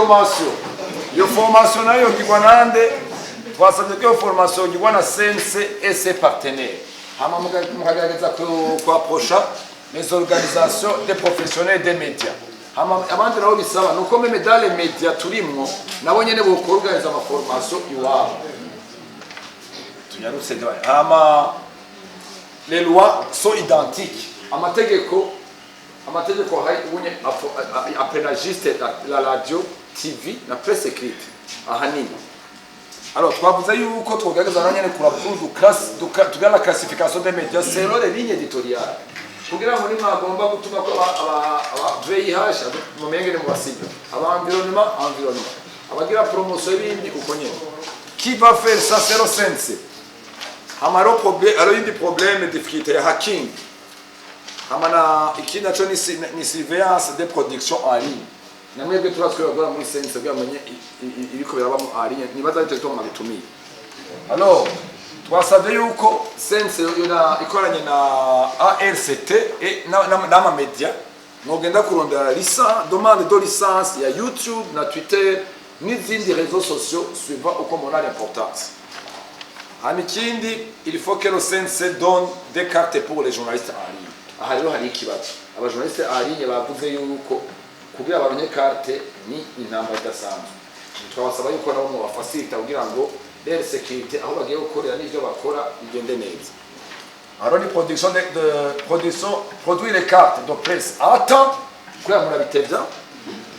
formation. Iyo formation nayo yogirwa nande? Twasabye ko iyo formation yogirwa na Sense et ses partenaires. Hama mukagerageza kuapprocha les organisations des professionnels des médias. Abandi nabo bisaba nuko meme dans les médias turimwo nabo nyene boko organiza ama formation iwabo. Tunyarutse ndabaye. Les lois sont identiques. Amategeko hari ubunye aprenagiste la radio, TV na presse écrite ahanini. Alors twavuze yuko twogerageza nanyene tugira la classification des médias selon les lignes éditoriales. Kugira ngo nimwe agomba gutuma ko aba VIH mu mengene mu basibyo aba environnement abagira promotion y'ibindi uko nyene. Qui va faire ça c'est le Sense. Hamaro problème alors indi problème difficulté ya hacking. Hamana ikindi naco ni surveillance des productions en ligne. Namwebwe turatwe bagora muri Sense bwamenye ibiko birabamo en ligne nibaza cyo tuma bitumiye. Alors twasabye yuko Sense ikoranye na ARCT et n'ama media nogenda kurondera demande de licence ya YouTube na Twitter n'izindi réseaux sociaux suivant uko mona l'importance. Amikindi il faut que le Sense donne des cartes pour les journalistes en ligne. Aha rero hari ikibazo aba journalistes en ligne bavuze yuko kugira baronye carte ni intambara idasanzwe. Twabasaba yuko nabo mu bafacilita kugira ngo leur sécurité aho bagiye gukorera n'ivyo bakora bigende neza. Alors ni produire les cartes de presse à temps kugira murabitevya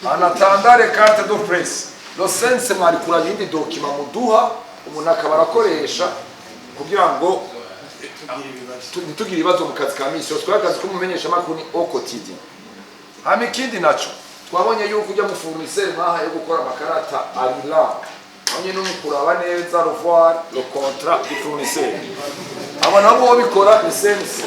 en attendant les cartes de presse. Le Sense mwari kuranya indi document muduha umuntu akabarakoresha kugira ngo tugira ibibazo mu kazi ka misi yose twakazi kumumenyesha makuru au quotidien. Amikindi naco twabonye yuko ujya mu fournisseur maha yo gukora amakarata abila onye no kuraba neza revoir le contrat du fournisseur aba nabo bikora Sense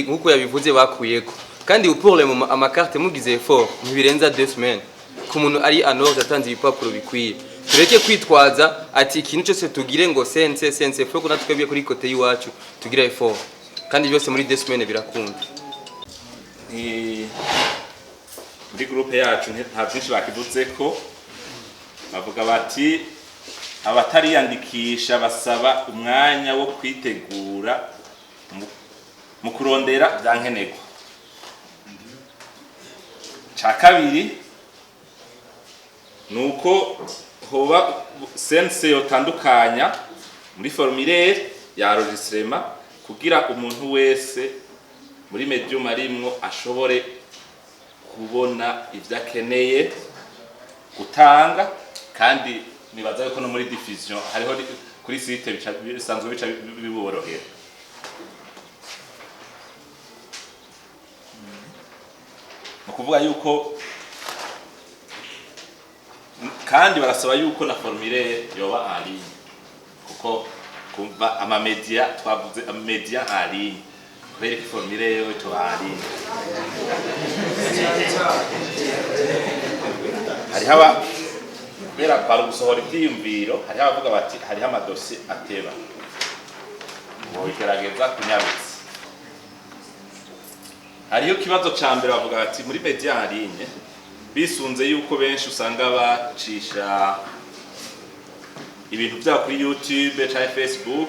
nkuko yabivuze bakuyeko kandi pour le moment amakarte mugize effort mubirenza 2 semaines ku muntu ari anor atanze ibipapuro bikwiye tureke kwitwaza ati ikintu cyose tugire ngo Sense fo ko natwebye kuri kote yiwacu tugira effort kandi byose muri 2 semaines birakunda. Muri groupe yacu nta byinshi bakivuze ko bavuga bati abatariyandikisha basaba umwanya wo kwitegura mu kurondera byankenerwa. Ca kabiri nuko hoba Sense yotandukanya muri formulaire ya enregistrement kugira umuntu wese muri medium arimwo ashobore kubona ivyakeneye gutanga kandi nibaza yuko no muri diffusion hariho kuri site bisanzwe bica biborohera. Kuvuga yuko kandi barasaba yuko na formulaire yoba en ligne kuko kumva ama media twavuze ama media en ligne kubera ko formulaire yo to en ligne hari haba bera para gusohora ibyiyumviro hari abavuga bati hari ama dossier ateba ngo igerageza kunyabutsa. Hariyo kibazo ca mbere bavuga bati muri media en ligne bisunze yuko benshi usanga bacisha ibintu bya kuri YouTube cyangwa Facebook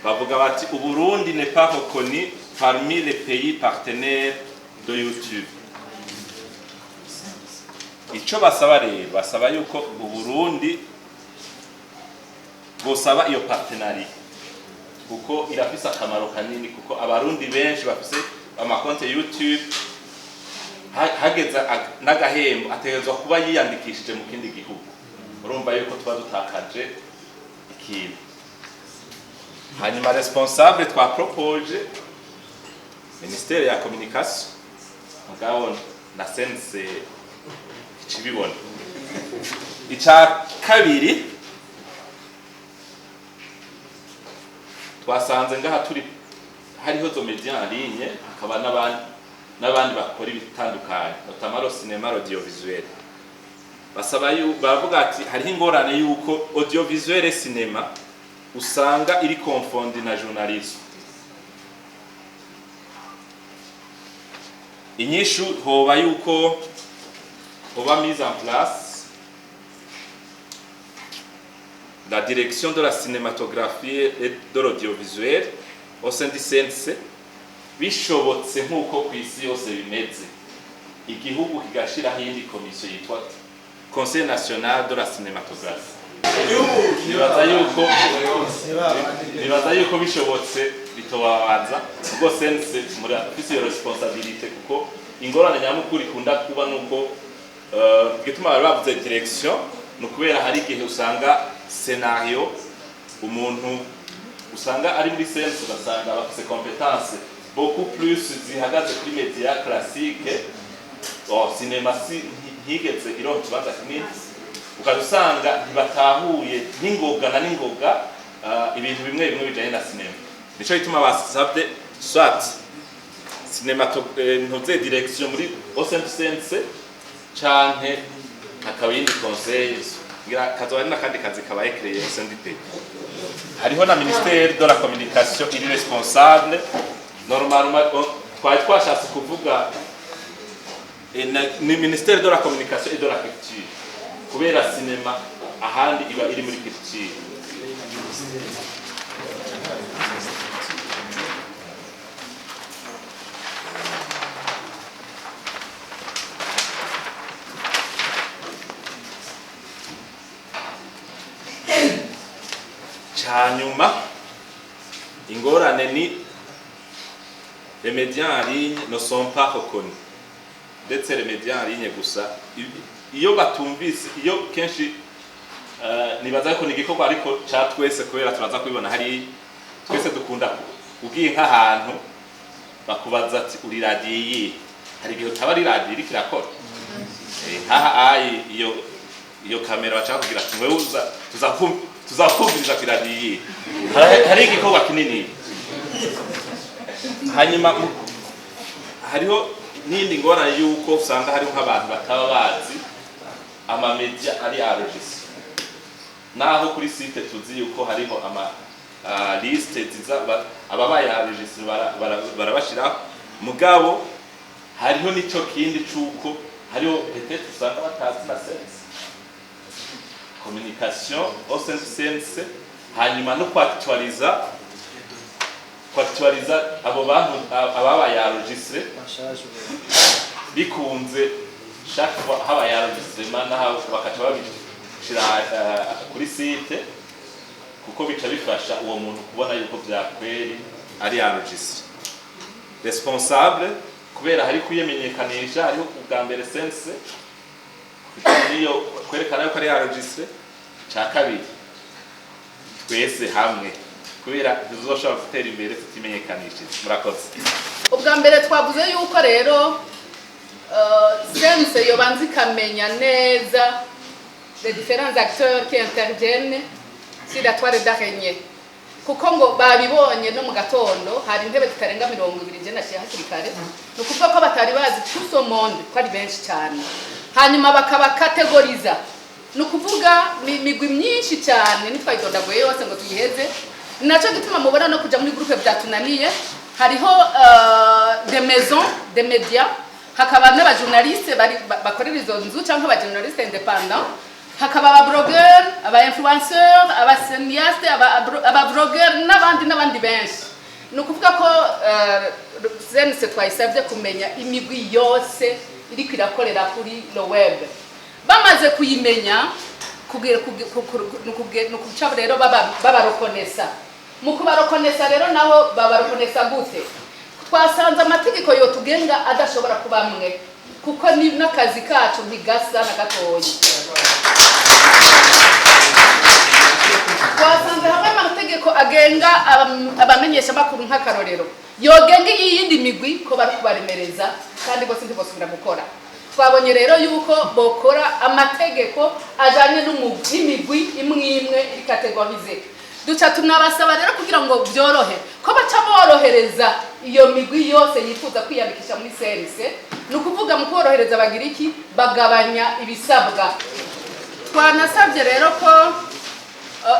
bavuga bati Uburundi n'est pas reconnu parmi les pays partenaires de YouTube. Ico basaba rero basaba yuko Uburundi bosaba iyo partenariat kuko irafisa akamaro kanini kuko abarundi benshi bafise amakonte YouTube hageza n'agahembo ategezwa kuba yiyandikishije mu kindi gihugu. Urumva yuko tuba dutakaje ikintu. Hanyuma responsable twa propose ministère ya communication mugabo na Sense ikibibona. Ica kabiri twasanze ngaha turi hariho zo media en ligne hakaba n'abandi bakora ibitandukanye notamment cinéma audiovisuel. Basaba bavuga ati hariho ingorane yuko audiovisuel et cinéma usanga iri confondi na journalisme. Inyishu hoba yuko hoba mise en place la direction de la cinématographie et de l'audiovisuel au sein du CNC bishobotse nk'uko ku isi yose bimeze igihugu kigashiraho iyindi komisiyo yitwa Conseil national de la cinématographie. Nibaza yuko bishobotse bitobabanza ubwo sense muri afise iyo responsabilité kuko ingorane nyamukuru ikunda kuba nuko gituma bari bavuze direction no kubera hari igihe usanga scenario umuntu usanga ari muri sense ugasanga bafise competence beaucoup plus zihagaze kuri media classique cinéma higeze ironka kibanza kinini ukazusanga ntibatahuye n'ingoga na n'ingoga ibintu bimwe bimwe bijanye na cinema nico bituma basabye soit ntuze direction muri sense canke hakaba yindi conseil ngira kazoba ari nakandi kazi kabaye créé au sein du pays. Hariho na ministère de la communication iri responsable normalement twari twashatse kuvuga ni ministère de la communication et de la culture kubera cinema ahandi iba iri muri culture. Hanyuma ingorane ni les médias en ligne ne sont pas reconnus ndetse les médias en ligne gusa iyo batumvise iyo kenshi nibaza ko nigikorwa ariko cha twese kubera turaza kubibona hari twese dukunda ugiye nk'ahantu bakubaza ati uri radio hari igihe utaba ari radio iri kirakora iyo kamera bachaka kugira ati wewe tuzakumviriza ku radio hari igikorwa kinini. Hanyuma hariho n'indi ngorane yuko usanga hariho nk'abantu bataba bazi amamedia ari enregistré naho kuri site tuzi yuko hariho ama liste ababaye enregistré barabashira mugabo hariho nico kindi cuko hariho peut-être usanga batazi na sense communication au sense hanyuma no kwactualiza abo bantu ababaye enregistré bikunze chaque fois habaye enregistrement naho bakaca babishira kuri site kuko bica bifasha uwo muntu kubona yuko byakweri ari enregistré responsable kubera hari kuyemenyekanisha hariho ubwa mbere sense niyo kwerekana yuko ari enregistré cha kabiri twese hamwe kubera tuzoshobora gutera imbere tutimenyekanishije. Murakoze. Ubwa mbere twavuze yuko rero sense yobanza ikamenya neza les différents acteurs qui interviennent sur la toile d'araignée kuko ngo babibonye no mu gatondo hari intebe zitarenga 20 je nashiye hakiri kare no kuvuga ko batari bazi tout ce monde ko ari benshi cyane hanyuma bakaba categoriza no kuvuga migwi myinshi cyane nitwayidondagoye yose ngo tuyiheze naco gituma mubona no kuja muri groupe byatunaniye hariho des maisons des médias hakaba n'aba journalistes bakorera izo nzu cyangwa aba journalistes indépendants hakaba aba blogueurs aba influenceurs aba cinéastes aba blogueurs n'abandi benshi no kuvuga ko sense twayisabye kumenya imigwi yose iri kwirakorera kuri le web bamaze kuyimenya kugira kuca rero babarokonesa mu kubarokonesa rero naho babarokonesa gute twasanze amategeko yo tugenga adashobora kubamwe kuko ni nakazi kacu ntigasa na gatoyi twasanze hamwe amategeko agenga abamenyesha makuru nk'akarorero yogenga yindi migwi ko bari kubaremereza kandi bose ntibosubira gukora twabonye rero yuko bokora amategeko ajanye n'imigwi imwe iri categorize duca tunabasaba rero kugira ngo byorohe ko baca borohereza iyo migwi yose yifuza kwiyandikisha muri sense no kuvuga mu korohereza bagira iki bagabanya ibisabwa twanasabye rero ko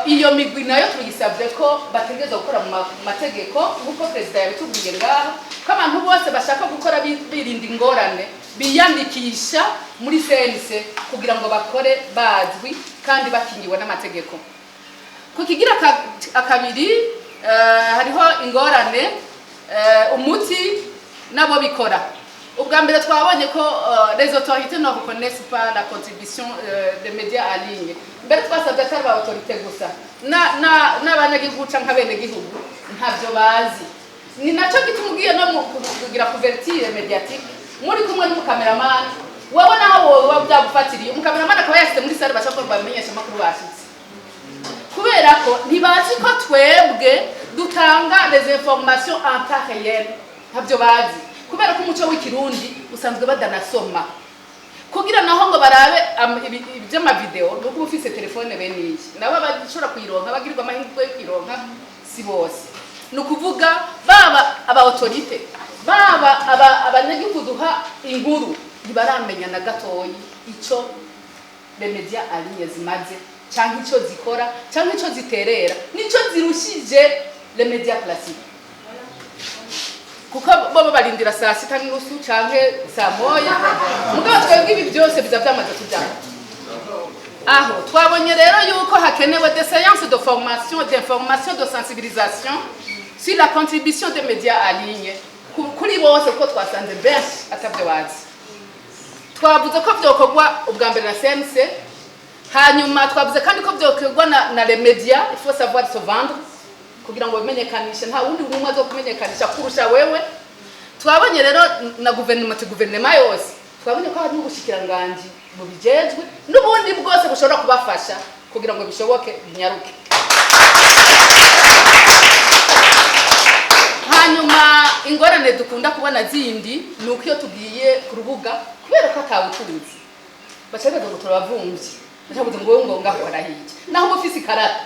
iyo migwi nayo tuyisabye ko bategeza gukora mu mategeko nkuko president yabitubwiye ngaho ko abantu bose bashaka gukora birinda ingorane biyandikisha muri CNC kugira ngo bakore bazwi kandi bakingiwe n'amategeko. Kukigira akabiri hariho ingorane umuti nabo bikora. Ubwa mbere twabonye ko les autorités ne reconnaissent pas la contribution des médias en ligne. Mbere twasabye atari ba autorité gusa n'abanyagihugu canke abenegihugu ntavyo bazi. Ni naco gituma ugiye no kugira couverture médiatique muri kumwe n'umukameraman wabona aho wowe byagufatiriye umukameraman akaba yashyize muri salle bashaka ko bamenyesha amakuru bashitse kubera ko ntibazi ko twebwe dutanga les informations en temps réel ntabyo bazi kubera ko umuco w'ikirundi usanzwe badanasoma kugira naho ngo barabe iby'ama video nuko ufise telefone bene iki nabo bashobora kuyironka bagirirwa amahirwe yo kuyironka si bose nukuvuga baba aba autorité baba abanyagihugu duha inkuru ntibaramenya na gatoyi ico les médias aligne zimaze cyangwa ico zikora cyangwa ico ziterera nico zirushije les médias classiques kuko bo barindira saa 6:30 canke saa 1 mugabo twebwe ibi byose biza byamaze kujyana aho twabonye rero yuko hakenewe des séances de formation d'information de sensibilisation sur la contribution des médias en ligne kuri bose ko twasanze benshi atabyo bazi twavuze ko byokorwa ubwa mbere na CNC hanyuma twavuze kandi ko byokorwa na les médias il faut savoir se vendre kugira ngo bimenyekanishe nta wundi umwe zo kumenyekanisha kurusha wewe twabonye rero na guverinoma yose twabonye ko hari n'ubushikiranganje mu bijejwe n'ubundi bwose bushobora kubafasha kugira ngo bishoboke binyaruke hanyuma ingorane dukunda kubona zindi nuko iyo tugiye ku rubuga kubera ko atawutuzi bashaka ngo turabavumvye bashaka ngo ngakora hiki naho ofisi karata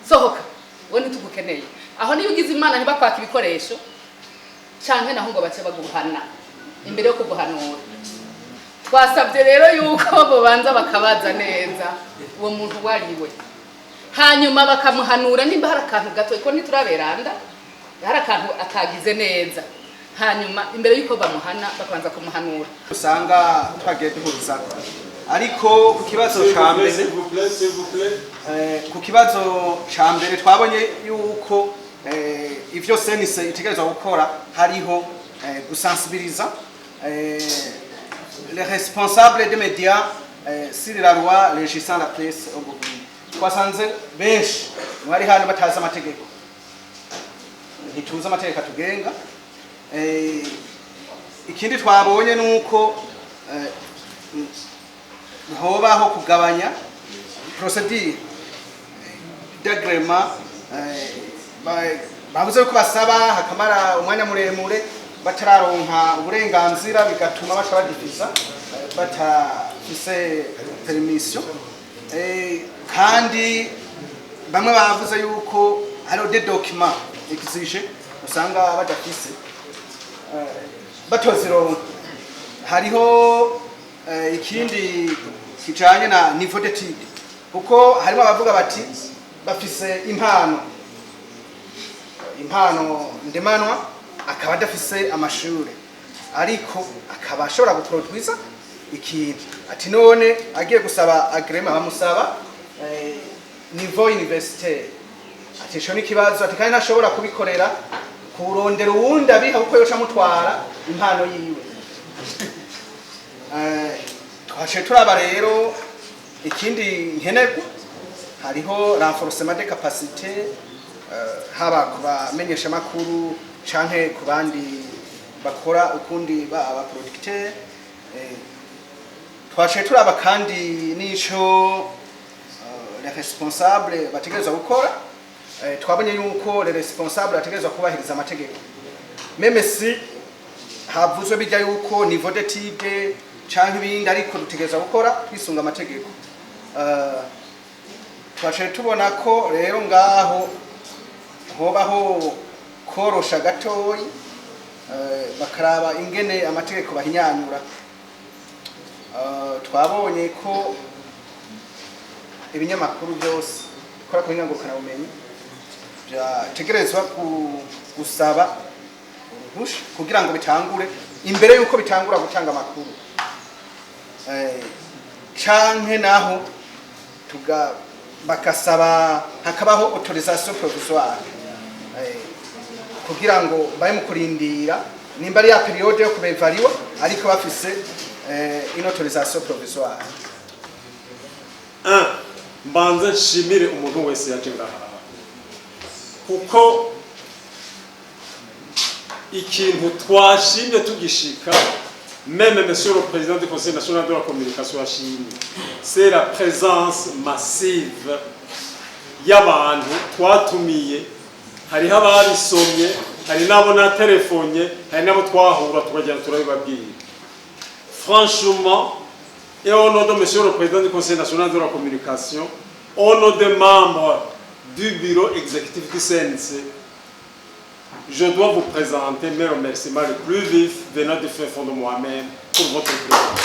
sohoka wone tugukeneye aho niyo ugize imana ntibakwaka ibikoresho canke naho ngo bace baguhana imbere yo kuguhanura twasabye rero yuko bo banza bakabaza neza uwo muntu wariwe hanyuma bakamuhanura nimba hari akantu gato ko ntituraberanda hari akantu atagize neza hanyuma imbere yuko bamuhana bakabanza kumuhanura usanga twagiye duhuza ariko ku kibazo ca mbere ku kibazo ca mbere twabonye yuko ivyo senise itegerezwa gukora hariho gusensibiliser les responsables des médias sur la loi régissant la presse au Burundi twasanze benshi mwari hano batazi amategeko ntituzi amategeko atugenga ikindi twabonye nuko hobaho kugabanya procedure d'agrément bavuze ko basaba hakamara umwanya muremure batararonka uburenganzira bigatuma baca badifiza batafise permission kandi bamwe bavuze yuko hariho des documents exige usanga badafise batozironka hariho ikindi kijanye na niveau d'étude kuko harimo abavuga bati bafise impano ndemanwa akaba adafise amashuri ariko akaba ashobora guproduiza ikintu ati none agiye gusaba agreement bamusaba niveau universitaire ati sho ni kibazo ati kandi ntashobora kubikorera kurondera uwundi abiha kuko yoca mutwara impano yiwe twaje turaba rero ikindi nkenerwa hariho renforcement de capacité haba kubamenyesha makuru canke ku bandi bakora ukundi ba producteur twaje turaba kandi nico les responsables bategerezwa gukora twabonye yuko les responsables bategerezwa kubahiriza amategeko meme si havuzwe bijya yuko niveau d'étude canke ibindi ariko dutegerezwa gukora twisunga amategeko twaje tubona ko rero ngaho hobaho korosha gatoyi bakaraba ingene amategeko bahinyanyura twabonye ko ibinyamakuru byose bikora ku ngangurukana bumenyi byategerezwa gusaba uruhusha kugira ngo bitangure imbere yuko bitangura gutanga amakuru canke naho bakasaba hakabaho autorisation provisoire kugira ngo baye mu kurindira nimba ari ya periode yo kubevaliwa ariko bafise une autorisation provisoire. Mbanze nshimire umuntu wese yaje ngaha kuko ikintu twashimye tugishika, même monsieur le président du Conseil national de la communication à Chine, c'est la présence massive y'abantu twatumiye. Hariho ababisomye, hari nabo na telefonye, hari nabo twahura tukagenda turabibabwira. Franchement, et au nom de monsieur le président du Conseil national de la communication, au nom des membres du bureau exécutif du CNC, je dois vous présenter mes remerciements les plus vifs venant du fin fond de moi-même pour votre présence.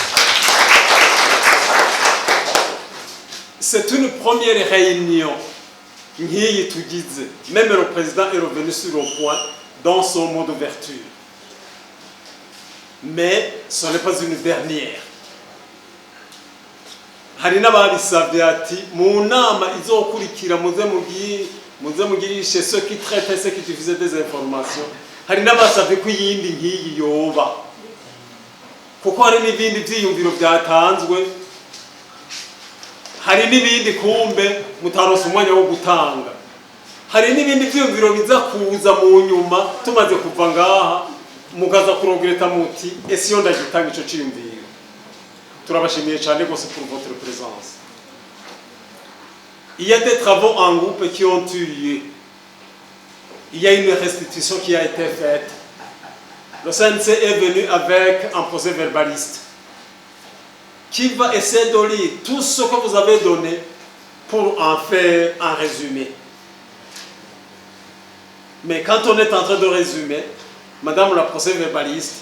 C'est une première réunion. Même le président est revenu sur le point dans son mot d'ouverture. Mais ce n'est pas une dernière. Hari n'ababisabye ati mu nama izokurikira muze mugirishe ceux qui traitent ceux qui diffusent des informations. Hari n'abasabye ko yindi nkiyi yoba kuko hari n'ibindi byiyumviro byatanzwe, hari n'ibindi kumbe mutaronse umwanya wo gutanga, hari n'ibindi byiyumviro biza kuza mu nyuma tumaze kuva ngaha mugaza kurogereta muti ese yo ndagitanga ico cyiyumviro. Turabashimiye cyane gose pour votre présence. Il y a des travaux en groupe qui ont eu lieu. Il y a une restitution qui a été faite. Le CNC est venu avec un procès verbaliste qui va essayer de lire tout ce que vous avez donné pour en faire un résumé. Mais quand on est en train de résumer, Madame la procès verbaliste,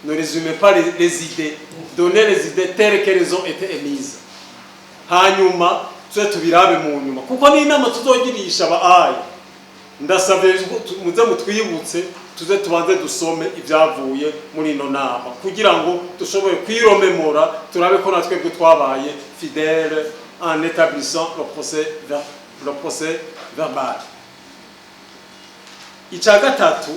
ne résumez pas les idées, donnez les idées telles qu'elles ont été émises. Hanyuma tuze tubirabe mu nyuma kuko ni inama tuzogirisha abaye ndasabye muze mutwibutse tuze tubanze dusome ibyavuye muri ino nama kugira ngo dushobore kwiromemora turabe ko natwe twabaye fidèle en établissant le procès verbal. Icya gatatu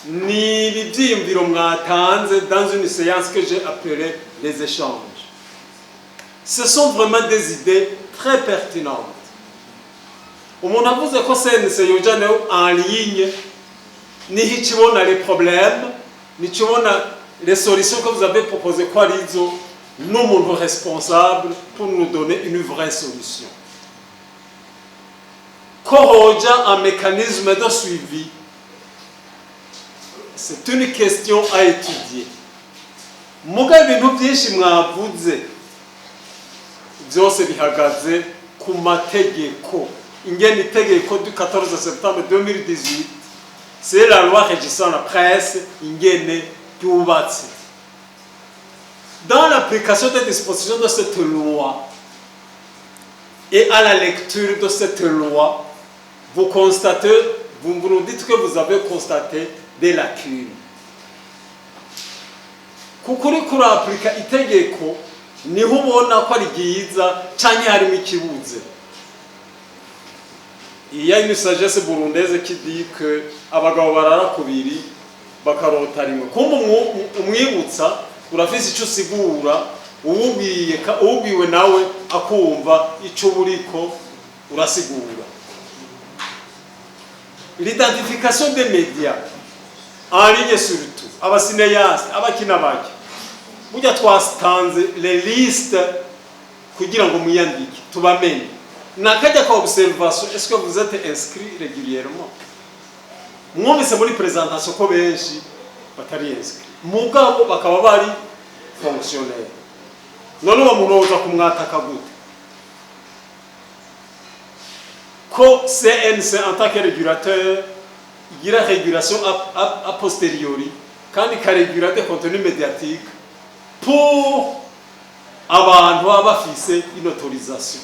ni ibibyimviro mwatanze dans une séance que j'ai appelée les échanges. Ce sont vraiment des idées très pertinentes. Umuntu avuze ko CNC yojane en ligne niho ikibona les problèmes, nikibona les solutions que vous avez proposées ko arizo n'umuntu responsable pour nous donner une vraie solution. Ko hoja un mécanisme de suivi, c'est une question à étudier. Muga ibintu byinshi mwavuze byose bihagaze ku mategeko. Ingene itegeko du 14 septembre 2018, c'est la loi régissant la presse, ingene yubatse. Dans l'application des dispositions de cette loi et à la lecture de cette loi, vous constatez, vous nous dites que vous avez constaté des lacunes. Kukuri kuri applica itegeko niho ubona ko ari byiza cyane harimo ikibuze. Il y a une sagesse burundaise qui dit que abagabo barara kubiri bakarota rimwe. Kumbe umwibutsa urafise icyo sigura ubwiwe nawe akumva icyo buriko urasigura. L'identification des médias en ligne surtout, abasinéastes, abakina baki. Burya twastanze les listes kugira ngo muyandike tubamenye. Nakajya ka observation, est-ce que vous êtes inscrit régulièrement? Mwumvise muri présentation ko benshi batari inscrit. Mugabo bakaba bari fonctionnaire. None uwo muntu uza kumwataka gute? Ko CNC en tant que régulateur, il y a régulation a posteriori, quand il régule des contenus médiatiques pour avoir une autorisation.